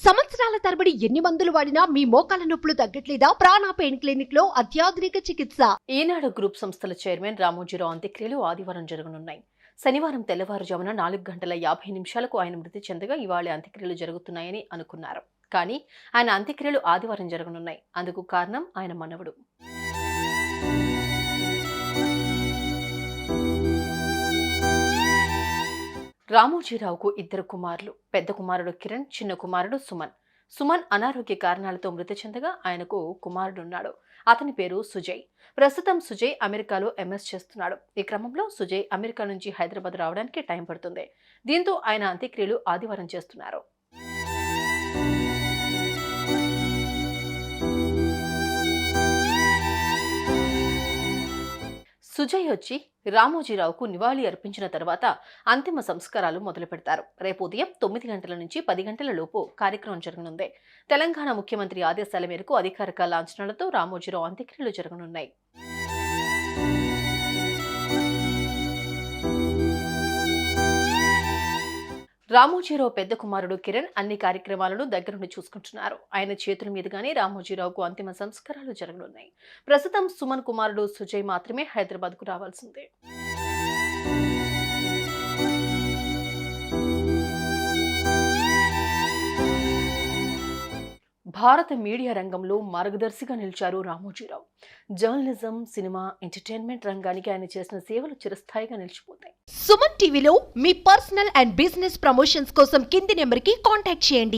సంవత్సరాల తరబడి ఎన్ని మందులు వాడినా మీ మోకాల నొప్పులు తగ్గట్లేదా? ప్రాణ పెయిన్ క్లినిక్ లో అత్యాధునిక చికిత్స. ఈనాడు గ్రూప్ సంస్థల చైర్మన్ రామోజీరావు అంత్యక్రియలు ఆదివారం జరగనున్నాయి. శనివారం తెల్లవారుజామున 4:50 ఆయన మృతి చెందగా ఇవాళ అంత్యక్రియలు జరుగుతున్నాయని అనుకున్నారు. కానీ ఆయన అంత్యక్రియలు ఆదివారం జరగనున్నాయి. అందుకు కారణం ఆయన మనవడు. రామోజీరావుకు ఇద్దరు కుమారులు. పెద్ద కుమారుడు కిరణ్, చిన్న కుమారుడు సుమన్. సుమన్ అనారోగ్య కారణాలతో మృతి చెందగా ఆయనకు కుమారుడున్నాడు. అతని పేరు సుజయ్. ప్రస్తుతం సుజయ్ అమెరికాలో ఎంఎస్ చేస్తున్నాడు. ఈ క్రమంలో సుజయ్ అమెరికా నుంచి హైదరాబాద్ రావడానికి టైం పడుతుంది. దీంతో ఆయన అంత్యక్రియలు ఆదివారం చేస్తున్నారు. సుజయ్ వచ్చి రామోజీరావుకు నివాళి అర్పించిన తర్వాత అంతిమ సంస్కారాలు మొదలు పెడతారు. రేపు ఉదయం 9 గంటల నుంచి 10 గంటల లోపు కార్యక్రమం జరగనుంది. తెలంగాణ ముఖ్యమంత్రి ఆదేశాల మేరకు అధికారిక లాంఛనాలతో రామోజీరావు అంత్యక్రియలు జరగనున్నాయి. రామోజీరావు పెద్ద కుమారుడు కిరణ్ అన్ని కార్యక్రమాలను దగ్గరుండి చూసుకుంటున్నారు. ఆయన చేతుల మీదుగానే రామోజీరావుకు అంతిమ సంస్కారాలు జరగనున్నాయి. ప్రస్తుతం సుమన్ కుమారుడు సుజయ్ మాత్రమే హైదరాబాద్కు రావాల్సిందే. భారత మీడియా రంగంలో మార్గదర్శిగా నిలిచారు రామోజీరావు. జర్నలిజం, సినిమా, ఎంటర్టైన్మెంట్ రంగానికి ఆయన చేసిన సేవలు చిరస్థాయిగా నిలిచిపోతాయి. సుమన్ టీవీలో మీ పర్సనల్ అండ్ బిజినెస్ ప్రమోషన్స్ కోసం కింది నెంబర్కి కాంటాక్ట్ చేయండి.